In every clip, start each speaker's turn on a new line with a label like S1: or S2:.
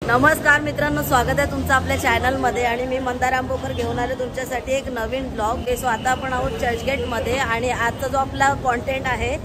S1: नमस्कार मित्रांनो, स्वागत आहे तुमचं आपल्या चॅनल मध्ये। आणि मी मंदार आंबोकर घेऊन आले तुमच्यासाठी एक नवीन ब्लॉग। सो आता आपण आहोत चर्चगेट मध्ये आणि आजचा जो आपला कंटेंट आहे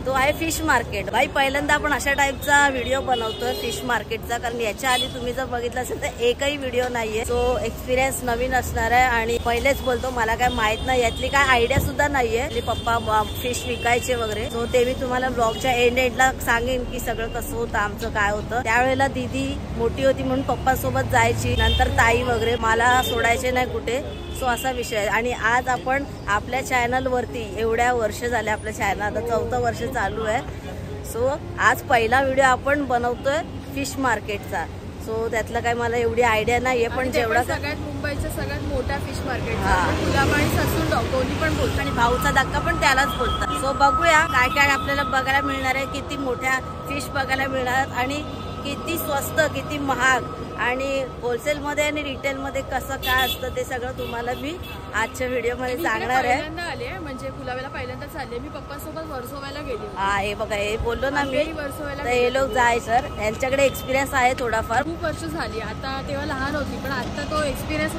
S1: तो आहे फिश मार्केट। भाई पहिल्यांदा आपण अशा टाइपचा व्हिडिओ बनवतोय फिश मार्केटचा, कारण याच्या आधी तुम्ही जर बघितलं असेल तर एकही व्हिडिओ नाहीये। सो एक्सपिरियन्स नवीन असणार आहे आणि पहिलेच बोलतो मला काय माहित नाही, यातली काय आयडिया सुद्धा नाहीये। आपले पप्पा फिश विकायचे वगैरे, सो ते मी तुम्हाला ब्लॉगच्या एंडला सांगेन की सगळं कसं होतं, आमचं काय होतं। त्यावेळेला दीदी मोठी होती म्हणून पप्पा सोबत जायची, नंतर ताई वगैरे मला सोडायचे नाही कुठे। सो असा विषय। आणि आज आपण आपल्या चॅनल वरती एवढ्या वर्ष झाले, आपल्या चॅनल आता 4थं वर्ष चालू आहे। सो आज पहिला व्हिडिओ आपण बनवतोय फिश मार्केटचा। सो त्यातलं काय मला एवढी आयडिया नाहीये, पण जेवढा
S2: सगळ्यात मुंबईच्या सगळ्यात मोठा फिश मार्केट, कुलाबा आणि ससून डॉग दोन्ही पण बोलतात
S1: आणि भाऊचा धक्का पण त्यालाच बोलतात। सो बघूया काय काय आपल्याला बघायला मिळणार आहे, किती मोठ्या फिश बघायला मिळणार आणि किती स्वस्त किती महाग आणि होलसेल मध्ये आणि रिटेल मध्ये कसं काय असतं ते सगळं तुम्हाला मी आजच्या व्हिडिओ मध्ये सांगणार आहे।
S2: पहिल्यांदा आले म्हणजे कुलाब्याला पहिल्यांदाच आले मी, पप्पांसोबत वर्सोव्याला गेली।
S1: हा हे बघा, हे बोललो ना मी,
S2: वर्सोव्याला
S1: तर हे लोक जाय सर, यांच्याकडे एक्सपिरियन्स आहे थोडाफार।
S2: खूप वर्ष झाली आता, तेव्हा लहान होती पण आता तो एक्सपिरियन्स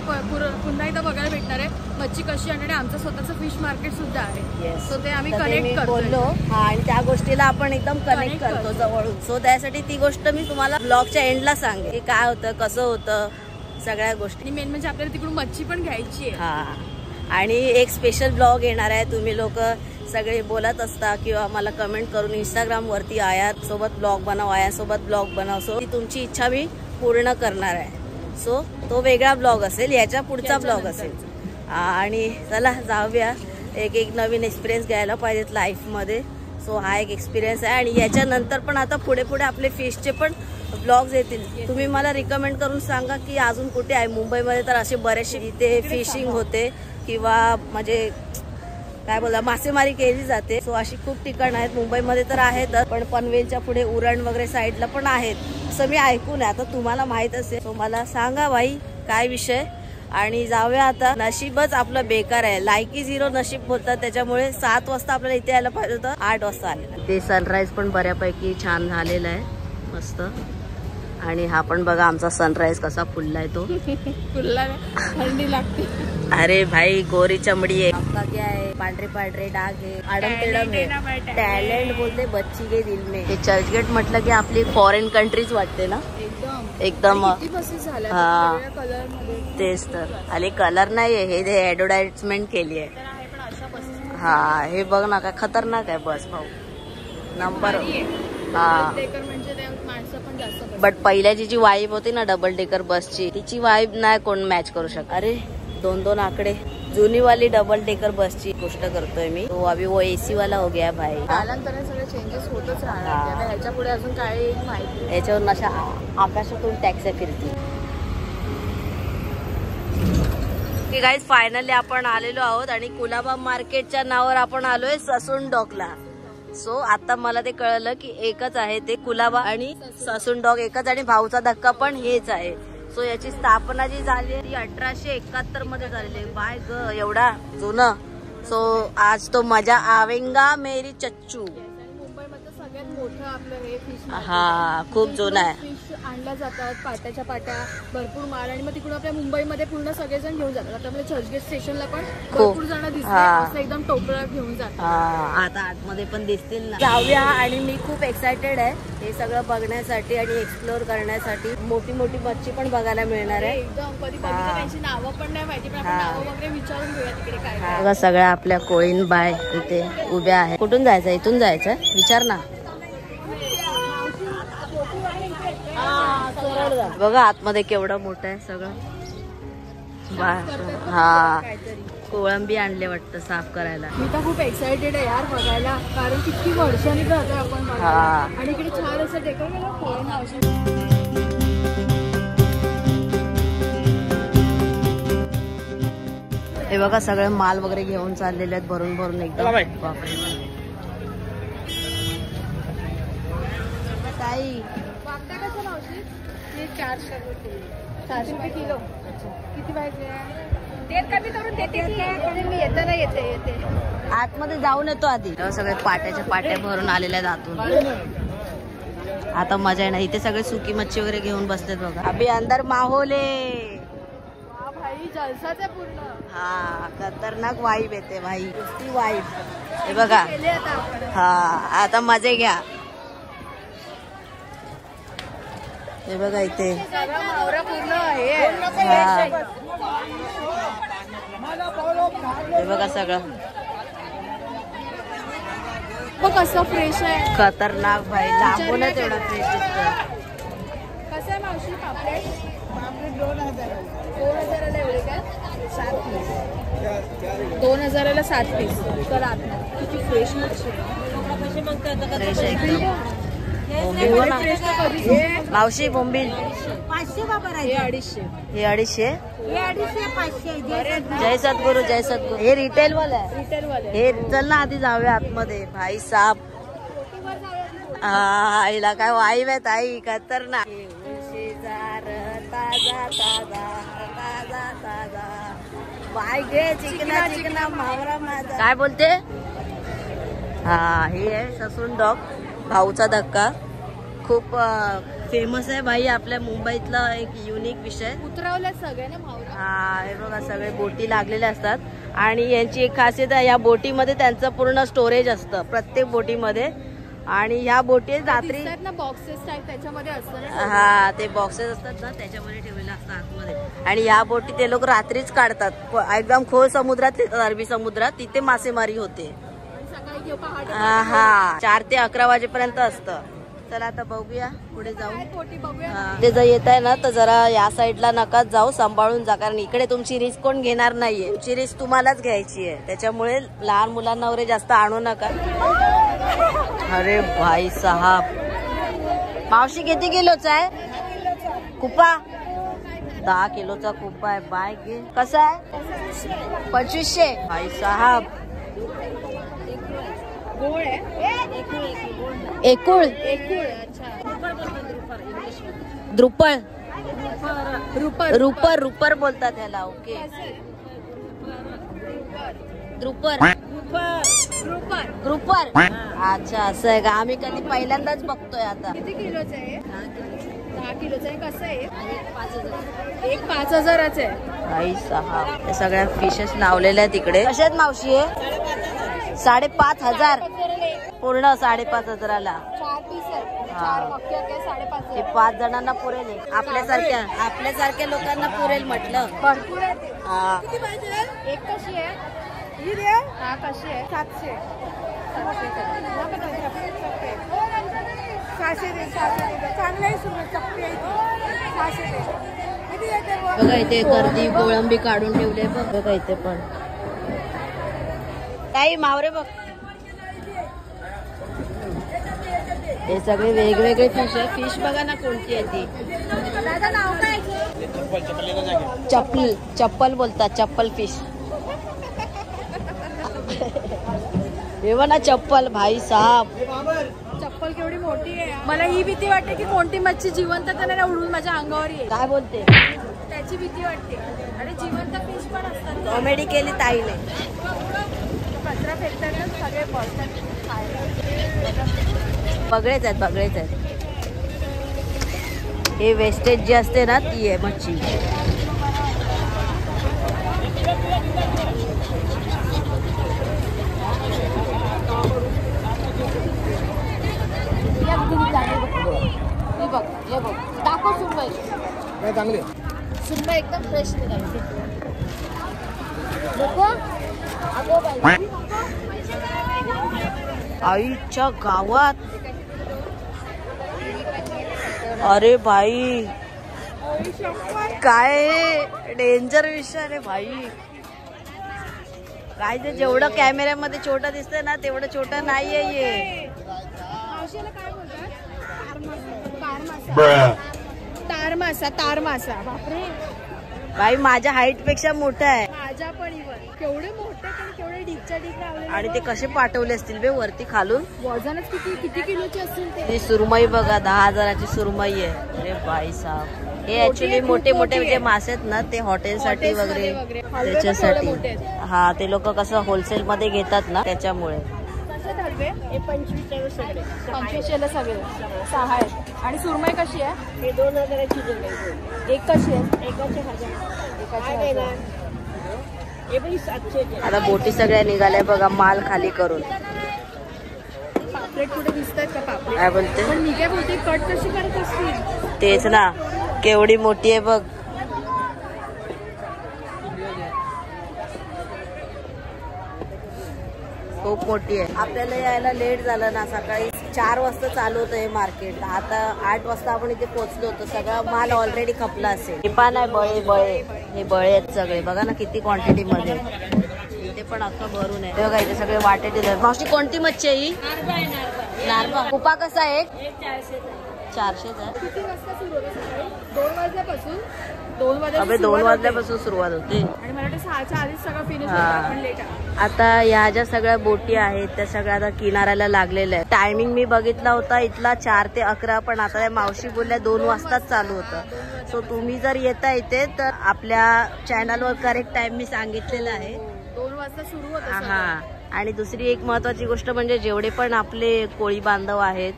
S2: पुन्हा एकदा बघायला भेटणार आहे। मच्छी कशी आणणे, आमचं स्वतःचं फिश मार्केट सुद्धा आहे। सो ते आम्ही कनेक्ट
S1: बोललो आणि त्या गोष्टीला आपण एकदम कनेक्ट करतो जवळून। सो त्यासाठी ती गोष्ट मी तुम्हाला ब्लॉगच्या एंडला सांगेन की काय होतं कसं होतं सगळ्या गोष्टी।
S2: मेन म्हणजे आपल्याला तिकडून मच्छी पण घ्यायची आहे।
S1: हा, आणि एक स्पेशल ब्लॉग येणार आहे। तुम्ही लोक सगळे बोलत असता किंवा मला कमेंट करून इंस्टाग्राम वरती आया सोबत ब्लॉग बनव, आया सोबत ब्लॉग बनव। सो तुमची इच्छा मी पूर्ण करणार आहे। सो तो वेगळा ब्लॉग असेल, याच्या पुढचा ब्लॉग असेल। आणि चला जाऊया, एक नवीन एक्सपिरियन्स घ्यायला पाहिजेत लाईफ मध्ये। सो हा एक एक्सपिरियन्स आहे आणि याच्यानंतर पण आता पुढे पुढे आपले फिशचे पण ब्लॉग्स येतील। तुम्ही मला रिकमेंड करून सांगा की अजून कुठे आहे मुंबईमध्ये, तर असे बरेचसे इथे फिशिंग होते किंवा म्हणजे काय बोलता मासेमारी केली जाते। सो अशी खूप ठिकाणं आहेत मुंबईमध्ये तर आहेत, पण पनवेलच्या पुढे उरण वगैरे साईडला पण आहेत असं मी ऐकून आहे। आता तुम्हाला माहित असेल तो मला सांगा भाई काय विषय। आणि जाऊया आता। नशीबच आपलं बेकार आहे, लायकी 0 नशीब बोलतात, त्याच्यामुळे 7 वाजता आपल्याला इथे यायला पाहिजे होतं, 8 वाजता आलेलं। ते सनराईज पण बऱ्यापैकी छान झालेला आहे, मस्त। आणि हा पण बघा आमचा सनराईज कसा फुललाय, तो
S2: फुलला थंडी लागते।
S1: अरे भाई गोरी चमड़ी है, आपका क्या है, पांढरे पांढरे डाग है, आडम तेडम है, टॅलेंट बोलते बच्ची के दिल में। हे चर्चगेट म्हटलं की आपली फॉरेन कंट्रीज वाटते ना एकदम। हा तेच तर, आणि कलर नाहीये, हे ऍडव्हर्टाइजमेंट केली आहे। हा हे बघ ना काय खतरनाक आहे बस भाऊ, नंबर। हा बट पहिल्याची जी वाईब होती ना डबल डेकर बसची, तिची वाईब नाही कोण मॅच करू शकत। अरे 2-2 आकडे, जुनी वाली डबल डेकर बसची गोष्ट करतोय मी। तो अभी वो एसी वाला हो गया भाई।
S2: कालांतराने सगळे चेंजेस होतच राहणार, ह्याच्या पुढे अजून काही माहिती।
S1: याच्यावर अशा आकाशातून टॅक्सी फिरतील। गाईज फायनली आपण आलेलो आहोत आणि कुलाबा मार्केटच्या नावावर आपण आलोय ससून डॉकला। सो आता मला ते कळलं की एकच आहे ते, कुलाबा आणि ससून डॉग एकच, आणि भाऊचा धक्का पण हेच आहे। सो याची स्थापना जी झाली ती 1871 मध्ये झालेली आहे। बाय ग एवढा जुनं। सो आज तो मजा आवेंगा मेरी चच्चू।
S2: मुंबईमध्ये सगळ्यात मोठं आपलं हे फिश,
S1: हा खूप जुनं आहे।
S2: फिश आणल्या जातात पाट्याच्या पाट्या, भरपूर माल, आणि मग तिकडून आपल्या मुंबईमध्ये पूर्ण सगळेजण घेऊन जातात। आता आपल्या चर्चगेट स्टेशनला पण भरपूर जण दिसतात, असं एकदम टोपळा घेऊन जातात।
S1: आता आतमध्ये पण दिसतील ना, जाऊया। आणि मी खूप एक्सायटेड आहे हे सगळं बघण्यासाठी आणि एक्सप्लोर करण्यासाठी। मोठी मोठी मच्छी पण बघायला मिळणार आहे
S2: एकदम। कधी बघितलं त्यांची नावं पण नाही माहिती, पण आपण नावं वगैरे विचारून घेऊया तिकडे काय
S1: बघा। सगळ्या आपल्या कोळीन बाय इथे उभ्या आहे। कुठून जायचं, इथून जायचं, विचार ना। बघा आतमध्ये केवढं मोठं आहे सगळं। हा कोळंबी आणले वाटतं साफ करायला।
S2: मी तर खूप एक्साइटेड आहे यार बघायला, कारण किती वर्षांनी जातोय आपण आणि इकडे छान असं डेकोर केलं।
S1: हे बघा सगळे माल वगैरे घेऊन चाललेले आहेत भरून भरून एकदम। ताई
S2: 400 रुपये किलो। किती पाहिजे? ते कमी करून देते मी, येताना येते
S1: आतमध्ये जाऊन येतो आधी। सगळे पाट्याच्या पाट्या भरून आलेल्या आहेत आतून। आता मजा आहे ना. इथे सगळे सुकी मच्छी वगैरे घेऊन बसतात बघा. अभि अंदर माहोल आहे
S2: भाई, जलसाच आहे पूर्ण.
S1: हा, खतरनाक वाईब येते भाई, नुसती वाईब. हे बघा. हा, आता मजे घ्या. हे बघा इथे
S2: पूर्ण आहे.
S1: हे बघा सगळं
S2: बघ कसं फ्रेश आहे.
S1: खतरनाक भाई, लांबूनच एवढा फ्रेश दिसतोय.
S2: कसं आहे मावशी पापलेट? 2000ला एवढे काय? 7 पीस. 2000ला 7 पीस. तर आता किती फ्रेश मच्छी
S1: फ्रेश आहे एकदम. मावशी बोंबील
S2: 500 बाबा. हे 250.
S1: हे 250.
S2: 500.
S1: जय सद्गुरू, जय सद्गुरू. हे रिटेल वाला आहे.
S2: रिटेल वाले.
S1: हे चल ना आधी जाऊया आतमध्ये. भाई साहब, हा, हिला काय वाईब आहे ताई, खतरनाक. ताजा ताजा ताजा ताजा बाय घे, चिकना चिकना मावरा माझा. काय बोलते? हा, हे आहे ससून डॉग, भाऊचा धक्का. खूप फेमस आहे भाई आपल्या मुंबईतला एक युनिक विषय.
S2: उतरवल्या सगळे ना मावरा.
S1: हा, हे बघा सगळे बोटी लागलेल्या असतात. आणि यांची एक खासियत आहे, या बोटीमध्ये त्यांचं पूर्ण स्टोरेज असतं प्रत्येक बोटीमध्ये. आणि ह्या बोटी रात्री
S2: ना बॉक्सेस टाईप त्याच्यामध्ये असतं ना.
S1: हा, ते बॉक्सेस असतात ना त्याच्यामध्ये ठेवलेले असतात आतमध्ये. आणि ह्या बोटी ते लोक रात्रीच काढतात, एकदम खोल समुद्रात, अरबी समुद्रात. तिथे मासेमारी होते. हा, 4 ते 11 वाजेपर्यंत असतं. चला आता बघूया, पुढे जाऊ. ते जर येत आहे ना तर जरा या साईडला नका जाऊ, सांभाळून जा. कारण इकडे तुमची रिस्क कोण घेणार नाहीये. तुमची रिस्क तुम्हालाच घ्यायची आहे. त्याच्यामुळे लहान मुलांना वगैरे जास्त आणू नका. अरे भाई साहब, मावशी किती किलोचा आहे कुपा? 10 किलोचा कुपा आहे. बाय घे. कसा आहे? 2500. भाई साहब, एकूळ द्रुपळ, रुपर रुपर बोलतात ह्याला. ओके, द्रुपर ग्रुपर. अच्छा, असं आहे का? आम्ही कधी पहिल्यांदाच बघतोय आता.
S2: किती किलोचं आहे? 10 किलोचं आहे. कसं आहे? एक 5000च आहे.
S1: भाई साहब, ते सगळ्या फिशेस लावलेल्या आहेत तिकडे. कशात मावशी आहे? 5,500. पूर्ण 5,500ला
S2: 4 पीस आहे. 4 मक्के आहे. 5,500.
S1: हे 5 जणांना पुरेल. आपल्यासारख्या लोकांना पुरेल म्हटलं.
S2: भरपूर आहे ते.
S1: हा,
S2: किती पाहिजे? एक कशी आहे? हा, कशी आहे? 700. 600. चांगलं आहे.
S1: बघा इथे गर्दी, कोळंबी काढून ठेवले बघा इथे पण. काही मावरे बघ, हे सगळे वेगवेगळे फिश आहे. फिश बघा ना कोणती आहे ती. चप्पल बोलतात, चप्पल फिश. हे ना चप्पल. भाई साहब,
S2: चप्पल केवढी मोठी आहे. मला ही भीती वाटते की कोणती मच्छी जिवंत तर उडून माझ्या अंगावर येईल.
S1: काय बोलते?
S2: त्याची भीती वाटते. आणि जिवंत फिश पण असतात.
S1: कॉमेडी केली ताईने.
S2: कचरा फेकतात सगळे बसतात खायला.
S1: बगळेच आहेत. हे वेस्टेज जी असते ना ती आहे मच्छी.
S2: हे बघ, दाखव सुनबाई. चांगली सुनबाई एकदम फ्रेश निघाली.
S1: आईच्या गावात. अरे भाई, काय डेंजर विषय रे भाई. काय ते जेवढं कॅमेऱ्यामध्ये छोटं दिसतंय ना तेवढं छोटं नाहीये हे.
S2: तार मासा. बापरे
S1: भाई, माझ्या हाईट पेक्षा मोठा आहे.
S2: माझ्या पण इवन. केवढे मोठे पण केवढे डीपच्या डीप लावले.
S1: आणि ते कसे पाठवले असतील बे वरती खालून.
S2: वजनच किती किलोची असतील ते.
S1: सुरमई बघा, 10,000ची सुरमई आहे. अरे भाई साहब, हे ऍक्च्युली मोठे जे मासे आहेत ना ते हॉटेलसाठी वगैरे त्याच्यासाठी. हा, ते लोक कसं होलसेल मध्ये घेतात ना त्याच्यामुळे.
S2: 25 सगळे 6 आहेत. आणि सुरमई कशी आहे?
S1: हे 2000ची जोड आहे.
S2: एक कशी आहे?
S1: एकाचे 1000.
S2: हे पण 700.
S1: आता बोटी सगळ्या निघाल्या बघा माल खाली करून.
S2: पापलेट कुठे दिसतात का? पापलेट
S1: काय बोलते?
S2: पण मी काय बोलते, कट कशी करत असतील?
S1: तेच ना, केवढी मोठी आहे बघ. खूप मोठी आहे. आपल्याला यायला लेट झालं ना, सकाळी 4 वाजता चालू होतं हे मार्केट. आता 8 वाजता आपण इथे पोहोचलो होतो. सगळा माल ऑलरेडी खपला असेल. हे पण आहे बळे बळे, हे बळे आहेत सगळे. बघा ना किती क्वांटिटी मध्ये. इथे पण अख्खं भरून आहे. बघा इथे सगळे वाटे दिले. मावशी कोणती मच्छी आहे ही? नारबा. कुपा कसा आहे? 400 आहे.
S2: किती वाजता सुरू होतं सकाळी? 2 वाजल्यापासून. 2
S1: वाजल्यापासून सुरुवात होते.
S2: आणि मला वाटतं 6च्या आधीच सगळं फिनिश होतं. आपण लेट आहे.
S1: आता या ज्या सगळ्या बोटी आहेत त्या सगळ्या आता किनाऱ्याला लागलेल्या आहेत. टायमिंग मी बघितला होता इथला 4 ते 11, पण आता त्या मावशी बोलल्या 2 वाजताच चालू होतं. सो तुम्ही जर येता इथे तर आपल्या चॅनलवर करेक्ट टाइम मी सांगितलेला आहे.
S2: 2 वाजता सुरू होतं.
S1: हा, आणि दुसरी एक महत्वाची गोष्ट म्हणजे जेवढे पण आपले कोळी बांधव आहेत,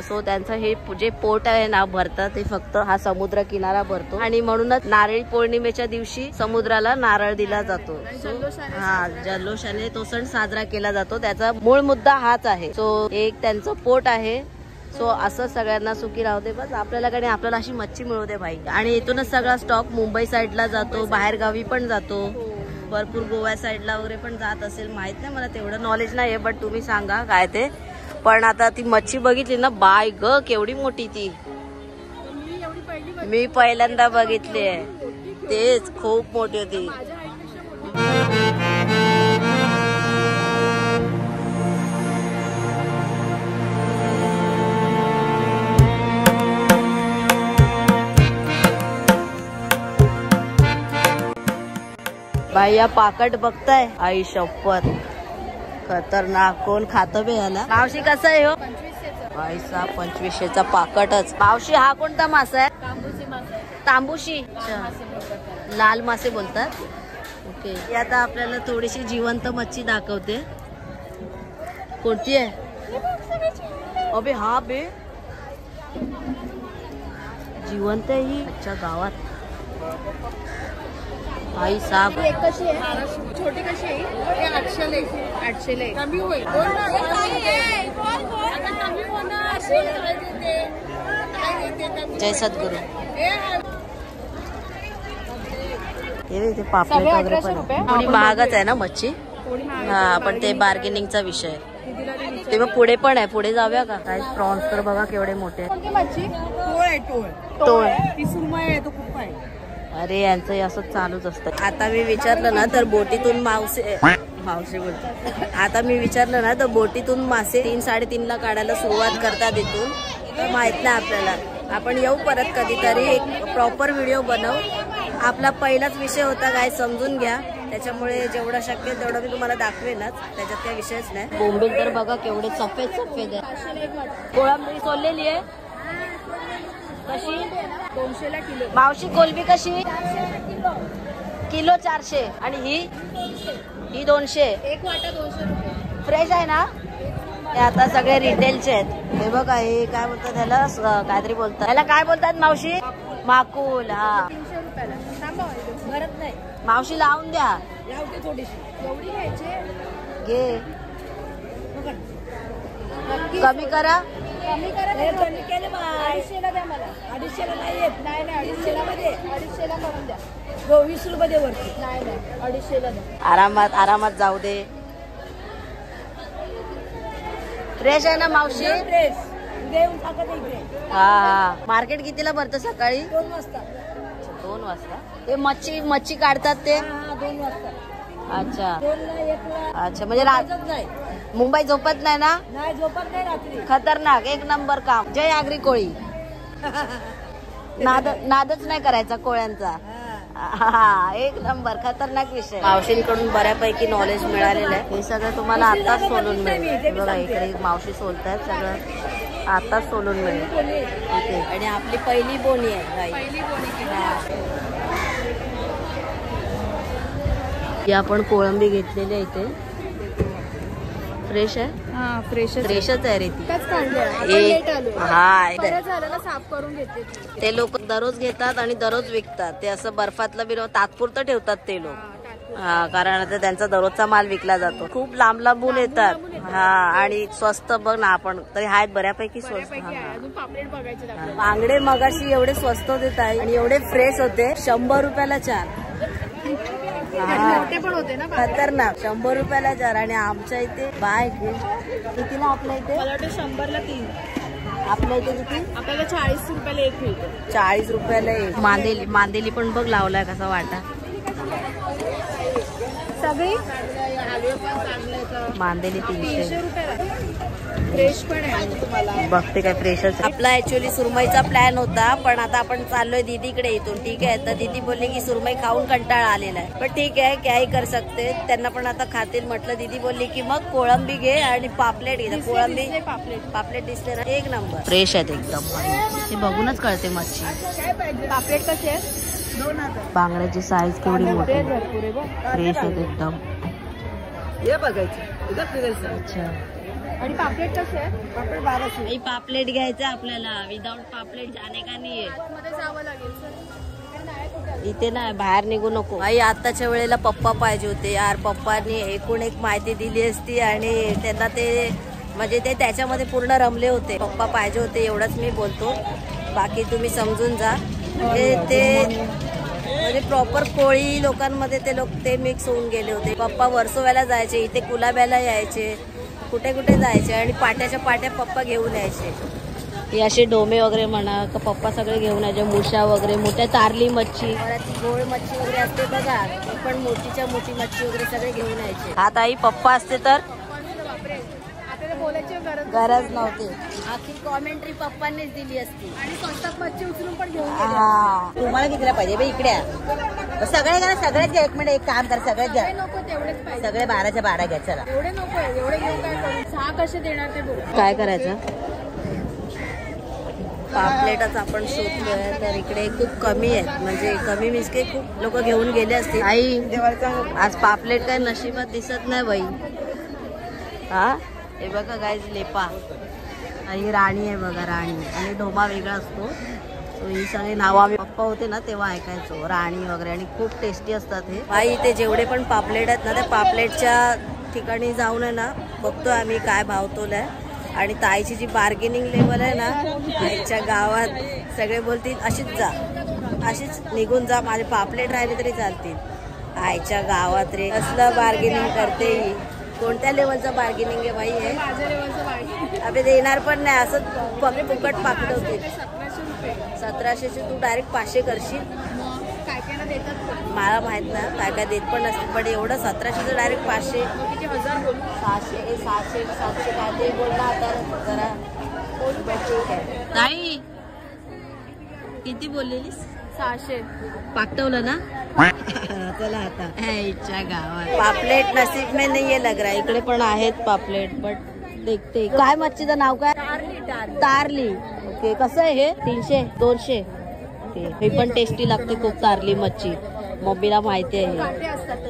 S1: सो त्यांचं हे जे पोट आहे ना भरतं, ते फक्त हा समुद्र किनारा भरतो. आणि म्हणूनच नारळी पौर्णिमेच्या दिवशी समुद्राला नारळ दिला जातो. हा, जल्लोषाने तो सण साजरा केला जातो. त्याचा मूळ मुद्दा हाच आहे. सो एक त्यांचं पोट आहे. सो असं सगळ्यांना सुखी राहू दे बस. आपल्याला अशी मच्छी मिळू दे भाई. आणि इथूनच सगळा स्टॉक मुंबई साईडला जातो, बाहेर गावी पण जातो, भरपूर गोव्या साईडला वगैरे पण जात असेल. माहित नाही, मला तेवढं नॉलेज नाही आहे, बट तुम्ही सांगा काय ते. पण आता ती मच्छी बघितली ना, बाय ग केवढी मोठी ती. मी पहिल्यांदा बघितली आहे. तेच खूप मोठी होती. बाई या पाकट बघताय, आई शपथ खतरनाक. कोण खातं बे याला? मावशी कसं आहे हो? 2500चा पाकटच. मावशी हा कोणता मासा आहे? तांबूशी. लाल मासे बोलतात. ओके. आता आपल्याला थोडीशी जिवंत मच्छी दाखवते. कोणती आहे? अबे हा बे जिवंत आहे ही. अच्छा, गावात भाई साहब.
S2: कशी आहे? छोटी कशी आहे? 800 कमी होईल.
S1: जय सद्गुरू. हे पापलेट वगैरे पण थोडी महागच आहे ना मच्छी. हा, पण ते बार्गेनिंगचा विषय. ते मग पुढे पण आहे. पुढे जाऊया का? काय प्रॉन्स तर बघा केवढे मोठे. टोळ. अरे यांचं असं चालूच असतं. आता मी विचारलं ना तर बोटीतून मावशी बोलतो. आता मी विचारलं ना तर बोटीतून मासे 3-3.5ला काढायला सुरुवात करतात इथून. तर माहित नाही आपल्याला. आपण येऊ परत कधीतरी, एक प्रॉपर व्हिडिओ बनवू. आपला पहिलाच विषय होता, काय समजून घ्या. त्याच्यामुळे जेवढं शक्य तेवढं मी तुम्हाला दाखवेनच, त्याच्यात काही विषयच नाही. बोंबील तर बघा केवढे सफेद आहे. कोळंबी सोललेली आहे. कशी?
S2: 200ला किलो.
S1: मावशी कोलबी कशी? किलो 400. आणि ही 200.
S2: एक वाटा 200 रुपये.
S1: फ्रेश आहे ना? हे आता सगळे रिटेलचे आहेत. हे बघा, हे काय बोलतात त्याला, काहीतरी बोलतात त्याला. काय बोलतात मावशी? माकुल. हा,
S2: 300 रुपयाला. भरत नाही.
S1: मावशी लावून द्या.
S2: लावते थोडीशी. एवढी घ्यायची
S1: घे. कमी करा.
S2: कमी केलं. 250ला द्या मला. 250ला नाही येत. नाही 250ला मध्ये. 250ला करून द्या. 20 रुपये दे वरती. नाही 250ला द्या.
S1: आरामात जाऊ दे. फ्रेश आहे ना मावशी?
S2: फ्रेश. देऊन टाकत इकडे.
S1: हा. मार्केट कितीला भरतं सकाळी?
S2: 2 वाजता.
S1: 2 वाजता. ते मच्छी काढतात ते?
S2: 2 वाजता.
S1: अच्छा.
S2: 2ला
S1: अच्छा, म्हणजे मुंबई झोपत नाही ना?
S2: नाही झोपत नाही रात्री.
S1: खतरनाक. 1 नंबर काम. जय आगरी कोळी. नादच नाही करायचा कोळ्यांचा. हा, 1 नंबर. खतरनाक विषय. मावशींकडून बऱ्यापैकी नॉलेज मिळालेलं आहे. हे सगळं तुम्हाला आताच सोलून मिळेल. बघा इकडे मावशी सोलतायत सगळं. आताच सोलून मिळेल इथे. आणि आपली पहिली बोनी आहे. ही आपण कोळंबी घेतलेली आहे इथे. फ्रेश आहे.
S2: हा फ्रेशच
S1: आहे रे ती.
S2: साफ करून घेते.
S1: ते लोक दररोज घेतात आणि दररोज विकतात. ते असं बर्फातलं बिरो तात्पुरतं ठेवतात ते लोक. हा, कारण आता त्यांचा दररोजचा माल विकला जातो. खूप लांब लांबून येतात. हा, आणि स्वस्त बघ ना, आपण तरी आहेत बऱ्यापैकी स्वस्त. बांगडे मगाशी एवढे स्वस्त देत आहे आणि एवढे फ्रेश होते. 100 रुपयाला 4.
S2: पण होते ना
S1: खतरनाक. 100 रुपयाला 4. आणि आमच्या इथे बाय कितीला आपल्या इथे?
S2: मला वाटतं 100ला 3.
S1: आपल्या इथे किती?
S2: आपल्याला 40 रुपयाला 1 मिळतो.
S1: 40 रुपयाला 1. मांदेली पण बघ लावलाय कसा वाटा.
S2: सगळी
S1: मांदेली 300
S2: रुपयाला. फ्रेश पण आहे तुम्हाला.
S1: बघते काय फ्रेशच. आपला ऍक्च्युअली सुरमईचा प्लॅन होता, पण आता आपण चाललोय दीदीकडे इथून. ठीक आहे, तर दीदी बोलली की सुरमई खाऊन कंटाळा आलेला आहे. पण ठीक आहे, काय कर सकते. त्यांना पण आता खातील म्हटलं. दीदी बोलली की मग कोळंबी घे आणि पापलेट घे. कोळंबी पापलेट दिसले ना, एक नंबर फ्रेश आहेत एकदम. ते बघूनच कळते मच्छी.
S2: पापलेट कसे आहेत?
S1: 2000. बांगड्याची साईज केवढी मोठी, फ्रेश आहेत एकदम.
S3: ये बघायची.
S1: अच्छा.
S2: आणि पापलेट कसे आहेत?
S3: पापलेट 1200.
S1: पापलेट घ्यायचं आपल्याला. विदाउट पापलेट जाणे का नाही.
S2: मध्ये जावं लागेल.
S1: इथे नाही, बाहेर निघू नको. आई आताच्या वेळेला पप्पा पाहिजे होते यार. पप्पांनी एकूण एक माहिती दिली असती आणि त्यांना ते म्हणजे ते त्याच्यामध्ये पूर्ण रमले होते. पप्पा पाहिजे होते, एवढंच मी बोलतो. बाकी तुम्ही समजून जा. ते म्हणजे प्रॉपर कोळी लोकांमध्ये ते मिक्स होऊन गेले होते. पप्पा वर्सोव्याला जायचे, इथे कुलाब्याला यायचे, कुठे कुठे जायचे आणि पाट्याच्या पाट्या पप्पा घेऊन यायचे. हे असे डोमे वगैरे म्हणा का पप्पा सगळे घेऊन यायचे. मुशा वगैरे, मोठ्या तारली मच्छी, गोळ मच्छी वगैरे असते बघा. ती पण मोठीच्या मोठी मच्छी वगैरे सगळे घेऊन यायचे. हा ताई, पप्पा असते तर
S2: बोलायची
S1: गरज नव्हती. आखी कॉमेंट्री पप्पांनीच दिली असती.
S2: आणि स्वतः मच्छी उचलून पण घेऊन.
S3: तुम्हाला कितीला पाहिजे बे? इकडे सगळे घ्या, सगळेच घ्या. 1 मिनिट, एक काम कर, सगळेच घ्या.
S2: नको तेवढेच पाहिजे.
S3: सगळे 12च्या 12 घ्या. चला.
S2: एवढे नको, एवढे घेऊन काय करू? 6 कसे देणार ते बोल.
S1: काय करायचं? पापलेटच आपण शोधतोय तर इकडे खूप कमी आहेत. म्हणजे कमी मीन्स की खूप लोक घेऊन गेले असतील. आई आज पापलेट काय नशिबात दिसत नाही बाई. हा, हे बघा गाईज, लेपा. ही राणी आहे बघा, राणी. आणि ढोमा वेगळा असतो. ही सगळी नावं आम्ही पप्पा होते ना तेव्हा ऐकायचो, राणी वगैरे. आणि खूप टेस्टी असतात हे. बाई इथे जेवढे पण पापलेट आहेत ना, त्या पापलेटच्या ठिकाणी जाऊन आहे ना बघतोय आम्ही काय भाव तोलाय. आणि ताईची जी बार्गेनिंग लेवल आहे ना, आईच्या गावात सगळे बोलतील अशीच जा, अशीच निघून जा, माझे पापलेट राहिले तरी चालतील. आईच्या गावात रे असलं बार्गेनिंग करते ही. कोणत्या लेवलचं बार्गेनिंग आहे बाई हे?
S2: माझ्या लेवलचं बार्गेनिंग.
S1: अबे देणार पण नाही, असं फुकट पाठवतील.
S2: 1700 रुपये.
S1: 1700चे तू डायरेक्ट 500 करशील.
S2: काय काय देतात
S1: मला माहित ना, काय काय देत पण नसतील. पण एवढं 1700चं डायरेक्ट 500.
S2: 1000 बोलू.
S1: 600 700 700 काय ते बोलणार तर जरा. ठीक आहे. नाही किती बोललेलीस?
S2: 600.
S1: पाठवलं ना. चला आता इच्छा गावात पापलेट नसीब में नाही लग रहा. इकडे पण आहेत पापलेट, बट देखते. काय मच्छीचं नाव काय? तारली. ओके, कसं आहे हे? 300 200. ओके, हे पण टेस्टी लागते खूप तारली मच्छी. मम्मीला माहिती आहे.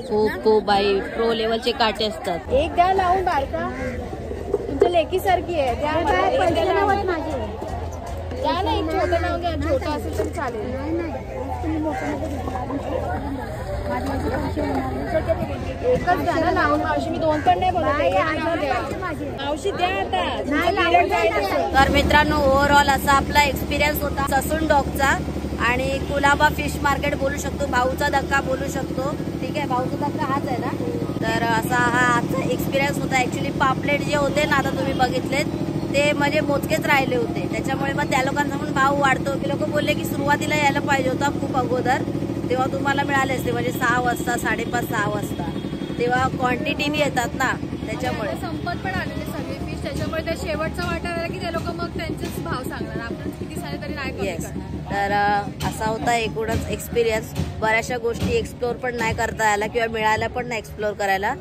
S1: खूप खूप बाई प्रो लेवलचे काटे असतात.
S2: एक द्या लावून बारका, तुमच्या लेकी सारखी आहे. द्या ना, एक छोटं नाव घ्या. छोटं असेल तरी चालेल. एकच द्या ना लावून मावशी. मी 2 पण नाही बोलत. मावशी द्या आता.
S1: तर मित्रांनो, ओव्हरऑल असा आपला एक्सपिरियन्स होता ससून डॉगचा. आणि कुलाबा फिश मार्केट बोलू शकतो, भाऊचा धक्का बोलू शकतो. ठीक आहे, भाऊचा धक्का हाच आहे ना. तर असा हा आजचा एक्सपिरियन्स होता. ऍक्च्युली पापलेट जे होते ना, आता तुम्ही बघितलेत ते म्हणजे मोजकेच राहिले होते. त्याच्यामुळे मग त्या लोकांचा पण भाव वाढतो. की लोक बोलले की सुरुवातीला यायला पाहिजे होता खूप अगोदर, तेव्हा तुम्हाला मिळाले असते. म्हणजे 6 वाजता 5:30 6 वाजता तेव्हा क्वांटिटीने येतात ना, त्याच्यामुळे
S2: संपत पण आलेले सगळे फिश. त्याच्यामुळे ते शेवटचा वाटा आला की ते लोक मग त्यांचेच भाव सांगणार. आपण किती झाले तरी नाही कमी करणार.
S1: तर असा होता एकूणच एक्सपिरियन्स. बऱ्याचशा गोष्टी एक्सप्लोर पण नाही करता आल्या किंवा मिळाल्या पण नाही एक्सप्लोर करायला.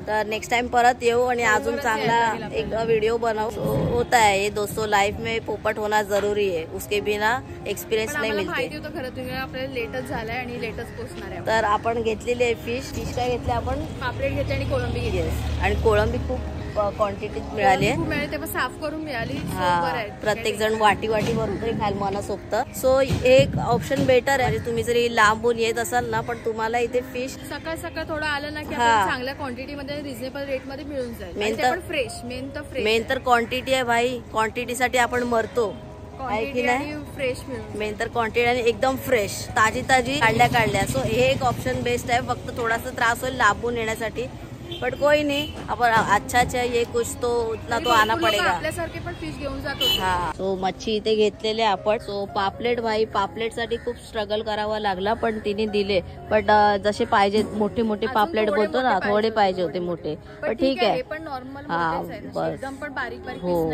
S1: तर नेक्स्ट टाइम परत येऊ आणि अजून चांगला एक वीडियो बनाऊ. होता है ये दोस्तों, लाइफ में पोपट होना जरूरी है, उसके बिना एक्सपिरियन्स नाही मिळते.
S2: माहिती होतं खरं तुम्ही, आपल्याला लेटच झालाय आणि लेटच पोचणार आहे.
S1: तर आपण घेतलेली आहे फिश काय घेतले आपण?
S2: पापलेट घेतले आणि कोळंबी घेतली.
S1: आणि कोळंबी खूप क्वांटिटीत मिळाली आहे.
S2: मिळाली ते पण साफ करून मिळाली.
S1: हा, प्रत्येक जण वाटी भरून तरी खायला मला सोबतं. सो एक ऑप्शन बेटर आहे. तुम्ही जरी लांबून येत असाल ना, पण तुम्हाला इथे फिश
S2: सकाळ सकाळ थोडं आलं ना की आपल्याला चांगल्या क्वांटिटी मध्ये रिझनेबल रेट मध्ये मिळून जाईल.
S1: मेन तर क्वांटिटी आहे भाई. क्वांटिटी साठी आपण मरतो आहे की नाही.
S2: फ्रेश मिळून
S1: मेन तर क्वांटिटी आणि एकदम फ्रेश ताजी काढल्या. सो हे एक ऑप्शन बेस्ट आहे. फक्त थोडासा त्रास होईल लांबून येण्यासाठी, बट कोई नाही. आपण अच्छा ये कुछ तो उतना तो आना पडेगा.
S2: आपल्यासारखे पण फिश घेऊन जातो.
S1: हा, सो मच्छी इथे घेतलेले आपण. सो पापलेट भाई, पापलेट साठी खूप स्ट्रगल करावा लागला, पण तिने दिले. बट जसे पाहिजे मोठे पापलेट बोलतो ना, थोडे पाहिजे होते मोठे, पण ठीक आहे.
S2: पण नॉर्मल
S1: हा बस
S2: एकदम पण बारीक
S1: हो.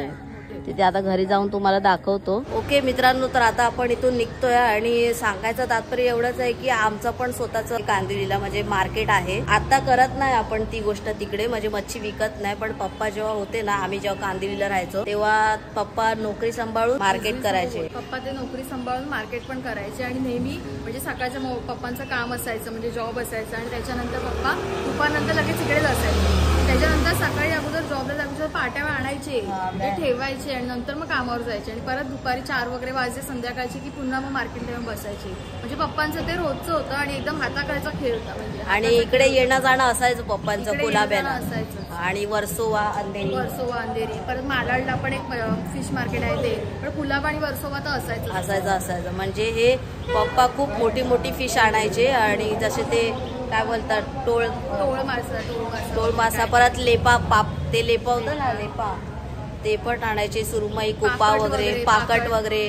S1: तिथे आता घरी जाऊन तुम्हाला दाखवतो. ओके मित्रांनो, तर आता आपण इथून निघतोय आणि सांगायचं तात्पर्य एवढंच आहे की आमचं पण स्वतःच कांदिवलीला म्हणजे मार्केट आहे. आता करत नाही आपण ती गोष्ट तिकडे, म्हणजे मच्छी विकत नाही. पण पप्पा जेव्हा होते ना, आम्ही जेव्हा कांदिवलीला राहायचो तेव्हा पप्पा नोकरी सांभाळून मार्केट करायचे.
S2: पप्पा ते नोकरी सांभाळून मार्केट पण करायचे आणि नेहमी म्हणजे सकाळचं पप्पांचं काम असायचं, म्हणजे जॉब असायचं आणि त्याच्यानंतर पप्पा दुपारनंतर लगेच इकडेच असायचे. त्याच्यानंतर सकाळी अगोदर जॉबला जायचं, पाट्या आणायचे, ठेवायचे आणि नंतर मग कामावर जायचे. आणि परत दुपारी 4 वगैरे वाजले संध्याकाळचे की पुन्हा मग मार्केटला येऊन बसायचे. म्हणजे पप्पांचं ते रोजचं होतं आणि एकदम हाताखालचा खेळ होता. म्हणजे
S1: आणि इकडे येणं जाणं असायचं पप्पांचं कोलाब्याला
S2: असायचं.
S1: आणि वर्सोवा
S2: अंधेरी परत मालाडला पण एक फिश मार्केट आहे ते, पण कुलाबा आणि वर्सोवा तर असायचं.
S1: म्हणजे हे पप्पा खूप मोठी फिश आणायचे आणि जसे ते काय बोलतात टोळ मासा परत लेपा ते लेपा होतं ना, लेपा ते पण आणायचे. सुरमई, कोपा वगैरे, पाकट वगैरे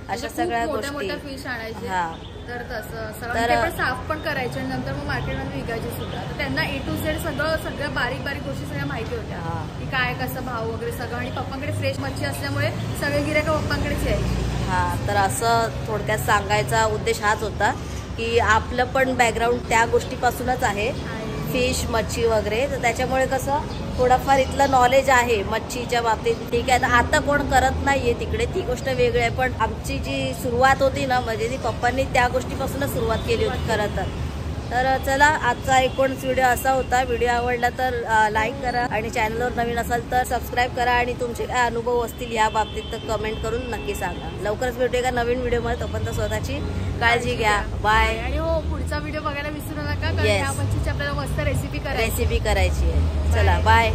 S1: अशा सगळ्या गोष्टी
S2: मोठ्या फिश आणायचे.
S1: हा,
S2: तर तसं ते पण साफ पण करायचे आणि नंतर मग मार्केटमध्ये विकायचे सुद्धा. तर त्यांना A to Z सगळ्या बारीक गोष्टी सगळ्या माहिती होत्या की काय कसं भाव वगैरे सगळं. आणि पप्पांकडे फ्रेश मच्छी असल्यामुळे सगळे गिऱ्हाईक पप्पांकडेच यायचे.
S1: हा, तर असं थोडक्यात सांगायचा उद्देश हाच होता की आपलं पण बॅकग्राऊंड त्या गोष्टीपासूनच आहे, फिश मच्छी वगैरे. तर त्याच्यामुळे कसं थोडाफार इथलं नॉलेज आहे मच्छीच्या बाबतीत. ठीक आहे, आता कोण करत नाहीये तिकडे, ती गोष्ट वेगळी आहे. पण आमची जी सुरुवात होती ना, म्हणजे ती पप्पांनी त्या गोष्टीपासूनच सुरुवात केली होती खरं तर चला, आजचा एकूणच व्हिडिओ असा होता. व्हिडिओ आवडला तर लाईक करा आणि चॅनलवर नवीन असाल तर सबस्क्राईब करा. आणि तुमचे काय अनुभव असतील या बाबतीत तर कमेंट करून नक्की सांगा. लवकरच भेटूया का नवीन व्हिडिओमध्ये. तोपर्यंत स्वतःची काळजी घ्या. बाय.
S2: आणि हो, पुढचा व्हिडिओ बघायला विसरू नका, कारण या मच्छीची आपल्याला मस्त रेसिपी करायची
S1: आहे. चला बाय.